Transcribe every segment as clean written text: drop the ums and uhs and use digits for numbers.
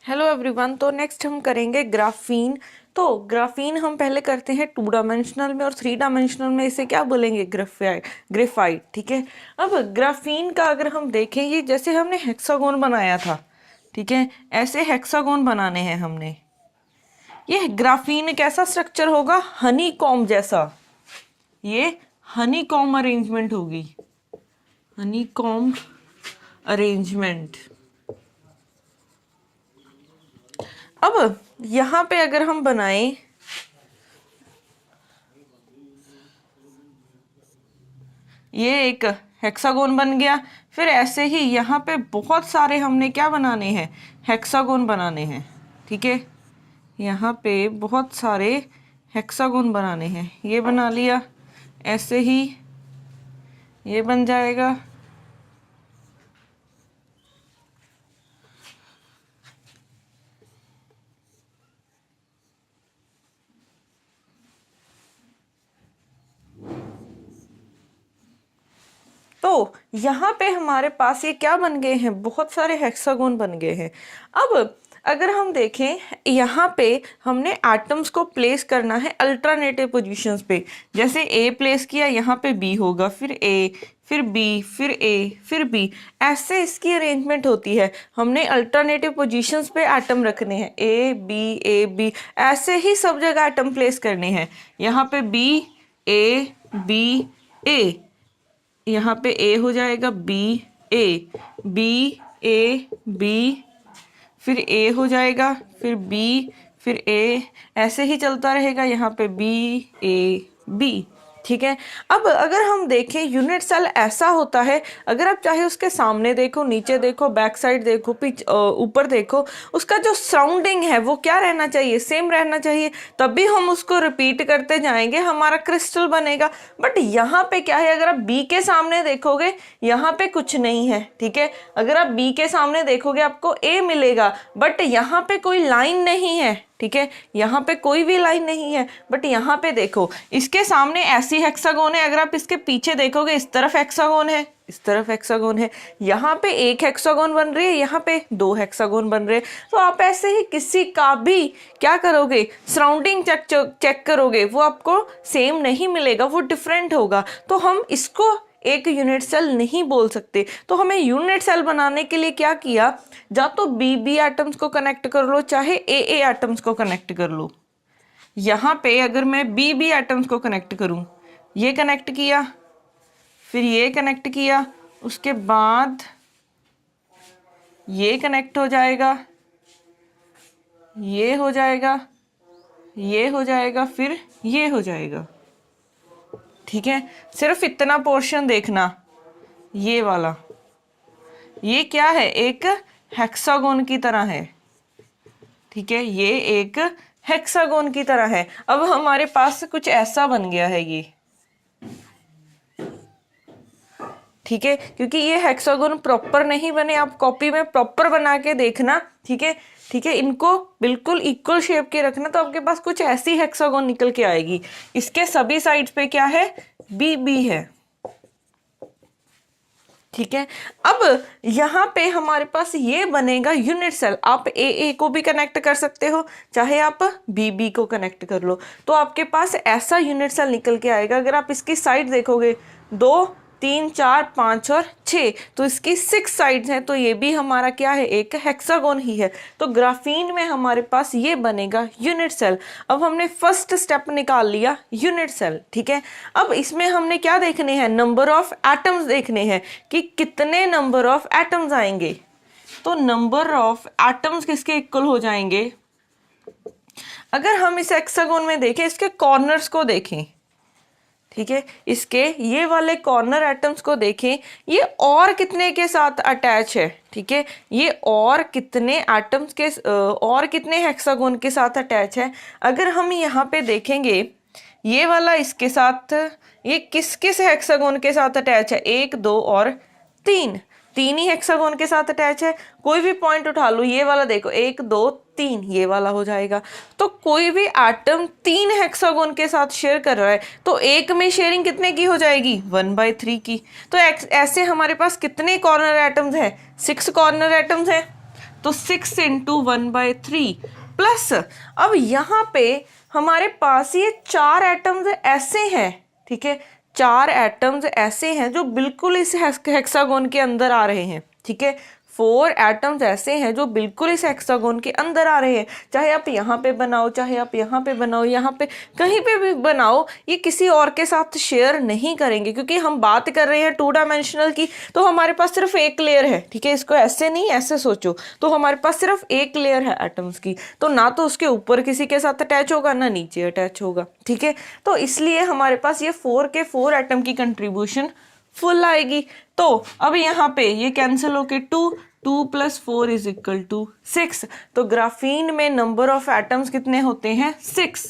Hello everyone. तो next हम करेंगे ग्राफीन। तो ग्राफीन हम पहले करते हैं 2 डायमेंशनल में और 3 डायमेंशनल में इसे क्या बोलेंगे? ग्रेफाइट। ठीक है। अब ग्राफीन का अगर हम देखें, ये जैसे हमने हेक्सागोन बनाया था, ठीक है, ऐसे हेक्सागोन बनाने हैं हमने। ये ग्राफीन कैसा स्ट्रक्चर होगा? हनी कॉम्ब जैसा। ये हनी कॉम्ब अरेंजमेंट होगी, हनी कॉम्ब अरेंजमेंट। अब यहाँ पे अगर हम बनाएं, ये एक हेक्सागोन बन गया। फिर ऐसे ही यहाँ पे बहुत सारे हमने क्या बनाने हैं? हेक्सागोन बनाने हैं। ठीक है, यहाँ पे बहुत सारे हेक्सागोन बनाने हैं। ये बना लिया, ऐसे ही ये बन जाएगा। तो यहाँ पे हमारे पास ये क्या बन गए हैं? बहुत सारे हेक्सागोन बन गए हैं। अब अगर हम देखें, यहाँ पे हमने एटम्स को प्लेस करना है अल्टरनेटिव पोजीशंस पे। जैसे ए प्लेस किया, यहाँ पे बी होगा, फिर ए, फिर बी, फिर ए, फिर बी, ऐसे इसकी अरेंजमेंट होती है। हमने अल्टरनेटिव पोजीशंस पे एटम रखने हैं, ए बी, ऐसे ही सब जगह एटम प्लेस करने हैं। यहाँ पे बी ए बी ए, यहाँ पे ए हो जाएगा, बी ए बी, फिर ए हो जाएगा, फिर बी, फिर ए, ऐसे ही चलता रहेगा। यहाँ पे बी ए बी। ठीक है। अब अगर हम देखें, यूनिट सेल ऐसा होता है, अगर आप चाहे उसके सामने देखो, नीचे देखो, बैक साइड देखो, ऊपर देखो, उसका जो सराउंडिंग है वो क्या रहना चाहिए? सेम रहना चाहिए। तभी हम उसको रिपीट करते जाएंगे, हमारा क्रिस्टल बनेगा। बट यहाँ पे क्या है? अगर आप बी के सामने देखोगे, यहाँ पे कुछ नहीं है। ठीक है, अगर आप बी के सामने देखोगे आपको ए मिलेगा, बट यहाँ पे कोई लाइन नहीं है। ठीक है, यहाँ पे कोई भी लाइन नहीं है। बट यहाँ पे देखो, इसके सामने ऐसी हेक्सागोन है, अगर आप इसके पीछे देखोगे, इस तरफ हेक्सागोन है, इस तरफ हेक्सागोन है। यहाँ पे एक हेक्सागोन बन रही है, यहाँ पे 2 हेक्सागोन बन रहे हैं। तो आप ऐसे ही किसी का भी क्या करोगे? सराउंडिंग चेक करोगे, वो आपको सेम नहीं मिलेगा, वो डिफरेंट होगा। तो हम इसको एक यूनिट सेल नहीं बोल सकते। तो हमें यूनिट सेल बनाने के लिए क्या किया? या तो बी एटम्स को कनेक्ट कर लो, चाहे ए एटम्स को कनेक्ट कर लो। यहाँ पे अगर मैं बी एटम्स को कनेक्ट करूँ, ये कनेक्ट किया, फिर ये कनेक्ट किया, उसके बाद ये कनेक्ट हो जाएगा, ये हो जाएगा, ये हो जाएगा, फिर ये हो जाएगा। ठीक है, सिर्फ इतना पोर्शन देखना, ये वाला, ये क्या है? एक हेक्सागोन की तरह है। ठीक है, ये एक हेक्सागोन की तरह है। अब हमारे पास कुछ ऐसा बन गया है ये। ठीक है, क्योंकि ये हेक्सागोन प्रॉपर नहीं बने, आप कॉपी में प्रॉपर बना के देखना। ठीक है, ठीक है, इनको बिल्कुल इक्वल शेप के रखना, तो आपके पास कुछ ऐसी हेक्सागोन निकल के आएगी। इसके सभी साइड्स पे क्या है? बी है। ठीक है, अब यहाँ पे हमारे पास ये बनेगा यूनिट सेल। आप ए को भी कनेक्ट कर सकते हो, चाहे आप बी को कनेक्ट कर लो, तो आपके पास ऐसा यूनिट सेल निकल के आएगा। अगर आप इसकी साइड देखोगे, 2 3 4 5 और 6, तो इसकी 6 साइड्स हैं। तो ये भी हमारा क्या है? एक हेक्सागोन ही है। तो ग्राफीन में हमारे पास ये बनेगा यूनिट सेल। अब हमने फर्स्ट स्टेप निकाल लिया, यूनिट सेल। ठीक है, अब इसमें हमने क्या देखने हैं? नंबर ऑफ एटम्स देखने हैं कि कितने नंबर ऑफ एटम्स आएंगे। तो नंबर ऑफ एटम्स किसके इक्वल हो जाएंगे? अगर हम इस हेक्सागोन में देखें, इसके कॉर्नर्स को देखें, ठीक है, इसके ये वाले कॉर्नर एटम्स को देखें, ये और कितने के साथ अटैच है? ठीक है, ये और कितने एटम्स के और कितने हेक्सागोन के साथ अटैच है? अगर हम यहाँ पे देखेंगे, ये वाला इसके साथ, ये किस किस हेक्सागोन के साथ अटैच है? 1 2 और 3 ही हेक्सागोन के साथ अटैच है। कोई भी पॉइंट उठा लो, ये वाला देखो, 1 2 3, ये वाला हो जाएगा। तो कोई भी एटम 3 हेक्सागोन के साथ शेयर कर रहा है, तो एक में शेयरिंग कितने की हो जाएगी? 1/3 की। तो ऐसे हमारे पास कितने कॉर्नर एटम्स हैं? 6 कॉर्नर एटम्स हैं। तो 6 इंटू 1/3 प्लस अब यहाँ पे हमारे पास ये 4 एटम्स ऐसे हैं, ठीक है, 4 एटम्स ऐसे हैं जो बिल्कुल इस हेक्सागोन के अंदर आ रहे हैं, ठीक है, 4 एटम्स ऐसे हैं जो बिल्कुल इस हेक्सागोन के अंदर आ रहे हैं। चाहे आप यहाँ पे बनाओ, चाहे आप यहाँ पे बनाओ, यहाँ पे कहीं पे भी बनाओ, ये किसी और के साथ शेयर नहीं करेंगे, क्योंकि हम बात कर रहे हैं 2 डायमेंशनल की, तो हमारे पास सिर्फ एक लेयर है, ठीक है, इसको ऐसे नहीं ऐसे सोचो, तो हमारे पास सिर्फ एक लेयर है एटम्स की, तो ना तो उसके ऊपर किसी के साथ अटैच होगा ना नीचे अटैच होगा, ठीक है, तो इसलिए हमारे पास ये 4 के 4 एटम की कंट्रीब्यूशन फुल आएगी। तो अब यहाँ पे ये कैंसिल होके 2 + 4 = 6, तो ग्राफीन में नंबर ऑफ एटम्स कितने होते हैं? 6।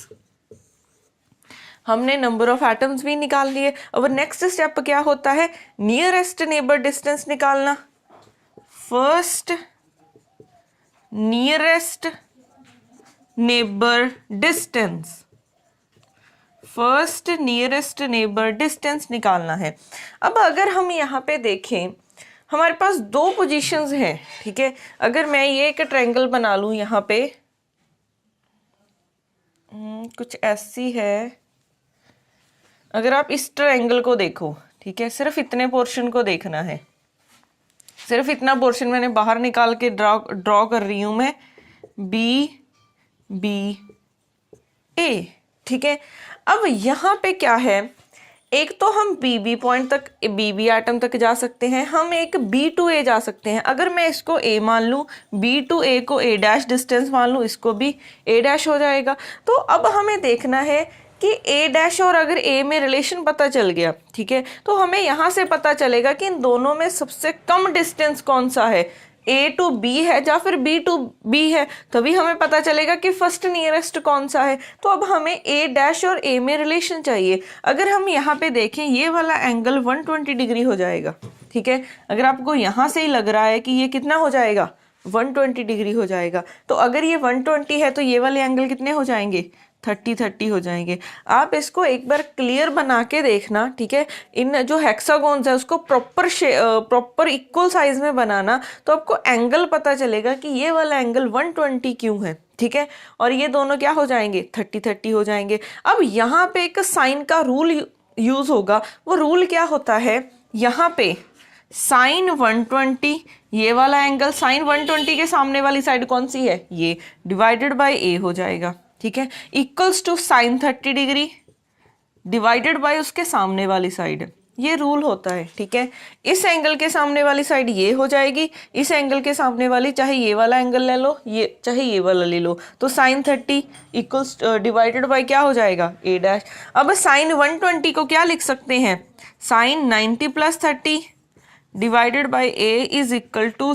हमने नंबर ऑफ एटम्स भी निकाल लिए। अब नेक्स्ट स्टेप क्या होता है? नियरेस्ट नेबर डिस्टेंस निकालना। First nearest neighbour distance, first nearest neighbour distance निकालना है। अब अगर हम यहाँ पे देखें, हमारे पास 2 पोजीशंस हैं, ठीक है, अगर मैं ये एक ट्रायंगल बना लूँ यहाँ पे, कुछ ऐसी है, अगर आप इस ट्रायंगल को देखो, ठीक है, सिर्फ इतने पोर्शन को देखना है, सिर्फ इतना पोर्शन मैंने बाहर निकाल के ड्रॉ कर रही हूँ मैं, BA, ठीक है। अब यहाँ पे क्या है, एक तो हम BB पॉइंट तक, BB एटम तक जा सकते हैं, हम एक B to A जा सकते हैं। अगर मैं इसको A मान लूँ, B to A को A' डिस्टेंस मान लूँ, इसको भी A' हो जाएगा। तो अब हमें देखना है कि A' और अगर A में रिलेशन पता चल गया, ठीक है, तो हमें यहाँ से पता चलेगा कि इन दोनों में सबसे कम डिस्टेंस कौन सा है, A to B है या फिर B to B है, तभी हमें पता चलेगा कि फर्स्ट नियरेस्ट कौन सा है। तो अब हमें A' और A में रिलेशन चाहिए। अगर हम यहाँ पे देखें, ये वाला एंगल 120 डिग्री हो जाएगा, ठीक है, अगर आपको यहाँ से ही लग रहा है कि ये कितना हो जाएगा, 120 डिग्री हो जाएगा, तो अगर ये 120 है तो ये वाले एंगल कितने हो जाएंगे, 30 हो जाएंगे। आप इसको एक बार क्लियर बना के देखना, ठीक है, इन जो हेक्सागोन्स है उसको प्रॉपर इक्वल साइज में बनाना, तो आपको एंगल पता चलेगा कि ये वाला एंगल 120 क्यों है, ठीक है, और ये दोनों क्या हो जाएंगे, 30 हो जाएंगे। अब यहाँ पे एक साइन का रूल यूज होगा, वो रूल क्या होता है, यहाँ पे साइन 120, ये वाला एंगल साइन 120 के सामने वाली साइड कौन सी है, ये, डिवाइडेड बाय A हो जाएगा, ठीक है, equals to sine 30 degree divided by उसके सामने वाली साइड, ये रूल होता है, ठीक है। इस एंगल के सामने वाली साइड ये हो जाएगी, इस एंगल के सामने वाली, चाहे ये वाला एंगल ले लो, ये चाहे ये वाला ले लो, तो साइन 30 इक्वल्स डिवाइडेड बाय क्या हो जाएगा, A'। अब साइन 120 को क्या लिख सकते हैं, sine 90 + 30 divided by A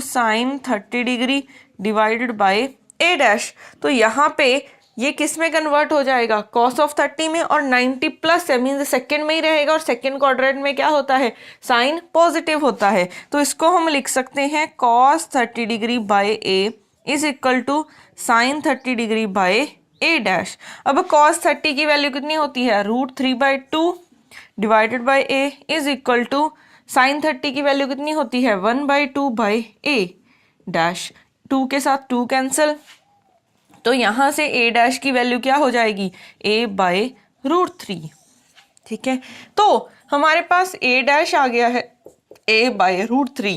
= sine 30 degree divided by A'। तो यहाँ पे ये किस में कन्वर्ट हो जाएगा, cos ऑफ 30 में, और 90 प्लस है मीन्स सेकेंड में ही रहेगा, और सेकेंड क्वाड्रेंट में क्या होता है, साइन पॉजिटिव होता है, तो इसको हम लिख सकते हैं cos 30 degree by A = sine 30 degree by A'। अब cos 30 की वैल्यू कितनी होती है, √3/2 डिवाइडेड बाय A = साइन 30 की वैल्यू कितनी होती है, 1/2 बाय A', 2 के साथ 2 कैंसिल, तो यहाँ से A' की वैल्यू क्या हो जाएगी, A/√3, ठीक है। तो हमारे पास A' आ गया है A/√3।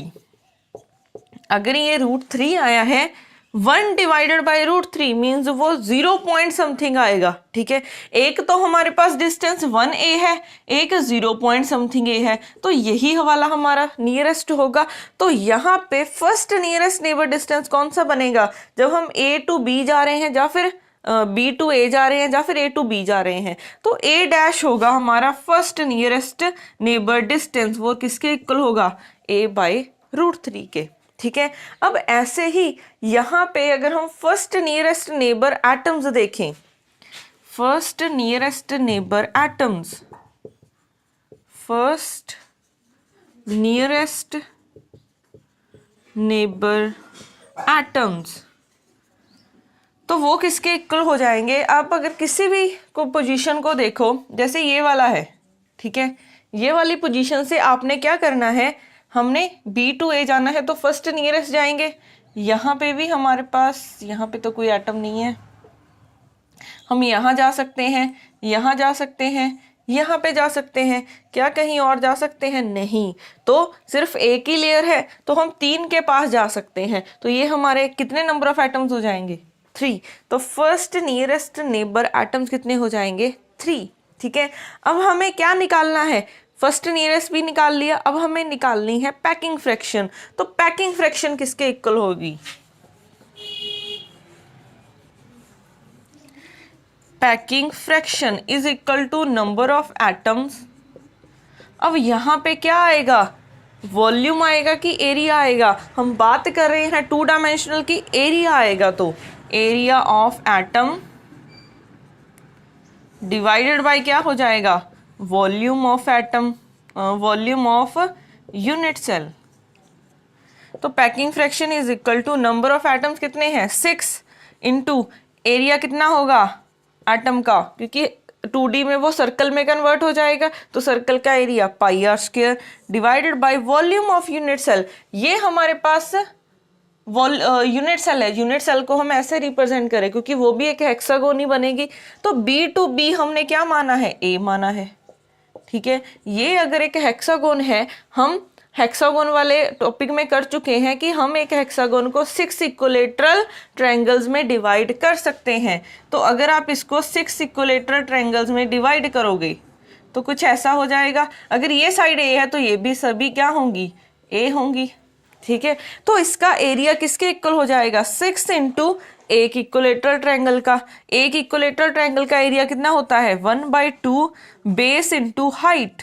अगर ये √3 आया है, 1 डिवाइडेड बाय √3 मीन्स वो 0 पॉइंट समथिंग आएगा, ठीक है। एक तो हमारे पास डिस्टेंस 1A है, एक 0 पॉइंट समथिंग A है, तो यही वाला हमारा नियरेस्ट होगा। तो यहाँ पे फर्स्ट नियरेस्ट नेबर डिस्टेंस कौन सा बनेगा, जब हम A to B जा रहे हैं, या फिर B to A जा रहे हैं, या फिर A to B जा रहे हैं, तो A' होगा हमारा फर्स्ट नियरेस्ट नेबर डिस्टेंस, वो किसके इक्वल होगा, A/√3 के, ठीक है। अब ऐसे ही यहाँ पे अगर हम फर्स्ट नियरेस्ट नेबर एटम्स देखें, first nearest neighbour atoms, first nearest neighbour atoms, तो वो किसके इक्वल हो जाएंगे। आप अगर किसी भी को पोजीशन को देखो, जैसे ये वाला है, ठीक है, ये वाली पोजीशन से आपने क्या करना है, हमने B to A जाना है, तो फर्स्ट नियरेस्ट जाएंगे, यहाँ पे भी हमारे पास, यहाँ पे तो कोई एटम नहीं है, हम यहाँ जा सकते हैं, यहाँ जा सकते हैं, यहाँ पे जा सकते हैं, क्या कहीं और जा सकते हैं? नहीं। तो सिर्फ एक ही लेयर है, तो हम 3 के पास जा सकते हैं। तो ये हमारे कितने नंबर ऑफ एटम्स हो जाएंगे? 3। तो फर्स्ट नियरेस्ट नेबर एटम्स कितने हो जाएंगे? 3। ठीक है, अब हमें क्या निकालना है? फर्स्ट नियरेस्ट भी निकाल लिया, अब हमें निकालनी है पैकिंग फ्रैक्शन। तो पैकिंग फ्रैक्शन किसके इक्वल होगी? Packing fraction is equal to number of atoms. अब यहाँ पे क्या आएगा? वॉल्यूम आएगा कि एरिया आएगा? हम बात कर रहे हैं 2 डायमेंशनल की, एरिया आएगा। तो area of atom divided by क्या हो जाएगा? Volume of atom, volume of unit cell. तो packing fraction is equal to number of atoms कितने हैं? 6 इंटू एरिया कितना होगा एटम का, क्योंकि 2D में वो सर्कल में कन्वर्ट हो जाएगा, तो सर्कल का area pi r square divided by volume of unit cell. ये हमारे पास यूनिट सेल है। यूनिट सेल को हम ऐसे रिप्रेजेंट करें क्योंकि वो भी एक हेक्सागोन ही बनेगी। तो B टू B हमने क्या माना है? A माना है। ठीक है, ये अगर एक हेक्सागोन है, हम हेक्सागोन वाले टॉपिक में कर चुके हैं कि हम एक हेक्सागोन को 6 इक्विलेटरल ट्रायंगल्स में डिवाइड कर सकते हैं। तो अगर आप इसको 6 इक्विलेटरल ट्रायंगल्स में डिवाइड करोगे तो कुछ ऐसा हो जाएगा। अगर ये साइड A है तो ये भी सभी क्या होंगी? A होंगी। ठीक है, तो इसका एरिया किसके इक्वल हो जाएगा? 6 इंटू एक इक्विलेटरल ट्रायंगल का। एक इक्विलेटरल ट्रायंगल का एरिया कितना होता है? 1/2 base into height,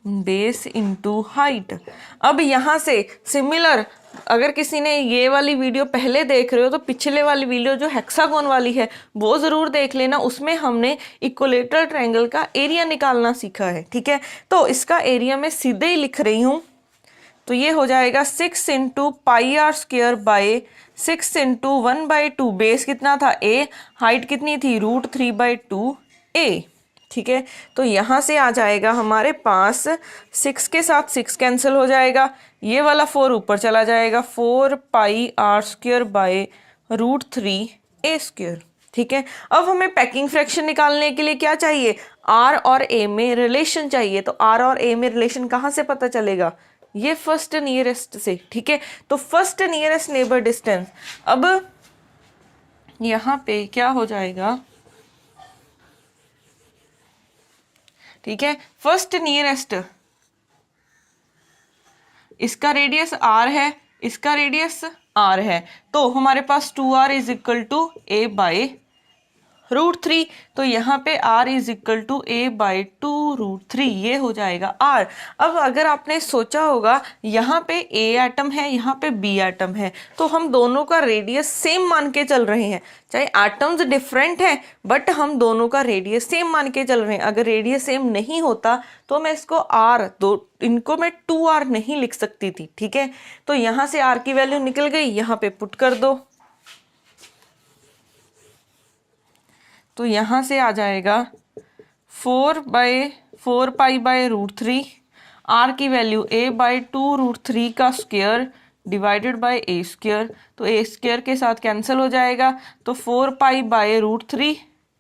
base into height. अब यहां से सिमिलर, अगर किसी ने ये वाली वीडियो पहले देख रहे हो तो पिछले वाली वीडियो जो हेक्सागोन वाली है वो जरूर देख लेना, उसमें हमने इक्विलेटरल ट्रायंगल का एरिया निकालना सीखा है। ठीक है, तो इसका एरिया मैं सीधे ही लिख रही हूं, तो ये हो जाएगा 6 into pi r square by 6 into 1/2। Base कितना था? A। हाइट कितनी थी? √3/2 A। ठीक है, तो यहाँ से आ जाएगा हमारे पास 6 के साथ 6 कैंसिल हो जाएगा, ये वाला 4 ऊपर चला जाएगा, 4 पाई आर स्क्वायर बाय √3A²। ठीक है, अब हमें पैकिंग फ्रैक्शन निकालने के लिए क्या चाहिए? R और A में रिलेशन चाहिए। तो R और A में रिलेशन कहाँ से पता चलेगा? ये फर्स्ट नियरेस्ट से। ठीक है, तो फर्स्ट नियरेस्ट नेबर डिस्टेंस। अब यहाँ पे क्या हो जाएगा? ठीक है, फर्स्ट नियरेस्ट, इसका रेडियस R है, इसका रेडियस R है, तो हमारे पास 2R is equal to A by √3। तो यहाँ पे R is equal to A/2 √3, ये हो जाएगा R। अब अगर आपने सोचा होगा यहाँ पे A एटम है, यहाँ पे B एटम है, तो हम दोनों का रेडियस सेम मान के चल रहे हैं। चाहे एटम्स डिफरेंट हैं बट हम दोनों का रेडियस सेम मान के चल रहे हैं। अगर रेडियस सेम नहीं होता तो मैं इसको R, इनको मैं 2R नहीं लिख सकती थी। ठीक है, तो यहाँ से R की वैल्यू निकल गई, यहाँ पे पुट कर दो, तो यहाँ से आ जाएगा 4 पाई बाय √3। R की वैल्यू A/2 √3 का स्क्वायर डिवाइडेड बाय A²। तो A² के साथ कैंसिल हो जाएगा, तो 4 पाई बाय √3।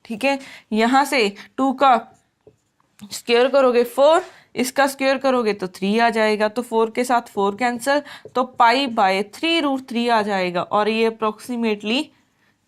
ठीक है, यहाँ से 2 का स्क्वायर करोगे 4, इसका स्क्वायर करोगे तो 3 आ जाएगा, तो 4 के साथ 4 कैंसिल, तो पाई बाय 3 √3 आ जाएगा, और ये अप्रोक्सीमेटली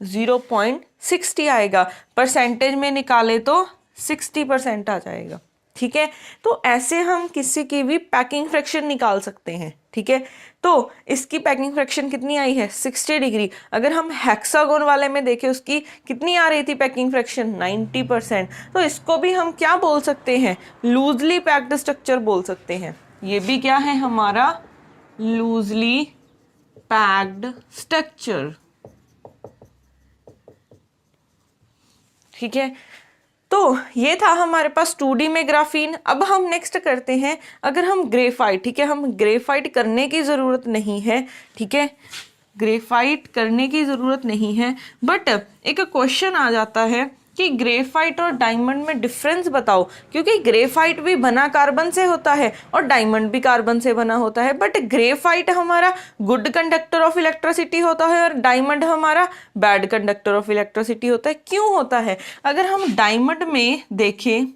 0.60 आएगा। परसेंटेज में निकाले तो 60% आ जाएगा। ठीक है, तो ऐसे हम किसी की भी पैकिंग फ्रैक्शन निकाल सकते हैं। ठीक है, तो इसकी पैकिंग फ्रैक्शन कितनी आई है? 60 डिग्री। अगर हम हेक्सागोन वाले में देखें उसकी कितनी आ रही थी पैकिंग फ्रैक्शन? 90%। तो इसको भी हम क्या बोल सकते हैं? लूजली पैक्ड स्ट्रक्चर बोल सकते हैं। ये भी क्या है हमारा? Loosely packed structure. ठीक है, तो ये था हमारे पास 2D में ग्राफीन। अब हम नेक्स्ट करते हैं, अगर हम ग्रेफाइट, ठीक है, हम ग्रेफाइट करने की ज़रूरत नहीं है। ठीक है, ग्रेफाइट करने की ज़रूरत नहीं है, बट एक क्वेश्चन आ जाता है कि ग्रेफाइट और डायमंड में डिफरेंस बताओ, क्योंकि ग्रेफाइट भी बना कार्बन से होता है और डायमंड भी कार्बन से बना होता है, बट ग्रेफाइट हमारा गुड कंडक्टर ऑफ इलेक्ट्रिसिटी होता है और डायमंड हमारा बैड कंडक्टर ऑफ इलेक्ट्रिसिटी होता है। क्यों होता है? अगर हम डायमंड में देखें,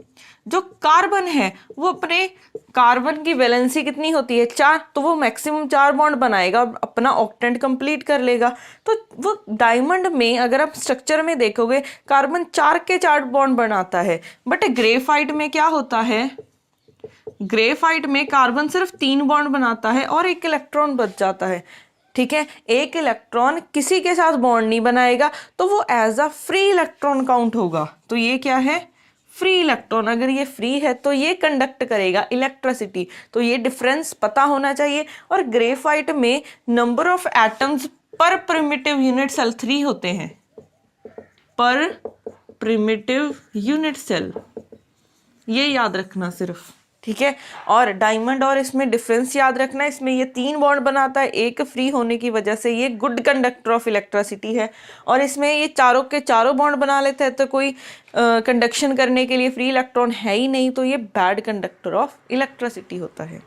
जो कार्बन है वो अपने कार्बन की वैलेंसी कितनी होती है 4, तो वो मैक्सिमम 4 बॉन्ड बनाएगा, अपना ऑक्टेंट कंप्लीट कर लेगा। तो वो डायमंड में अगर आप स्ट्रक्चर में देखोगे कार्बन 4 के 4 बॉन्ड बनाता है, बट ग्रेफाइट में क्या होता है, ग्रेफाइट में कार्बन सिर्फ 3 बॉन्ड बनाता है और 1 इलेक्ट्रॉन बच जाता है। ठीक है, 1 इलेक्ट्रॉन किसी के साथ बॉन्ड नहीं बनाएगा, तो वो as a free electron count होगा। तो ये क्या है? Free electron. अगर ये फ्री है तो ये कंडक्ट करेगा इलेक्ट्रिसिटी। तो ये डिफरेंस पता होना चाहिए। और ग्रेफाइट में number of atoms per primitive unit cell 3 होते हैं, पर प्रिमिटिव यूनिट सेल, ये याद रखना सिर्फ। ठीक है, और डायमंड और इसमें डिफरेंस याद रखना, इसमें ये 3 बॉन्ड बनाता है, एक फ्री होने की वजह से ये गुड कंडक्टर ऑफ इलेक्ट्रिसिटी है, और इसमें ये चारों के चारों बॉन्ड बना लेते हैं तो कोई कंडक्शन करने के लिए फ्री इलेक्ट्रॉन है ही नहीं, तो ये बैड कंडक्टर ऑफ इलेक्ट्रिसिटी होता है।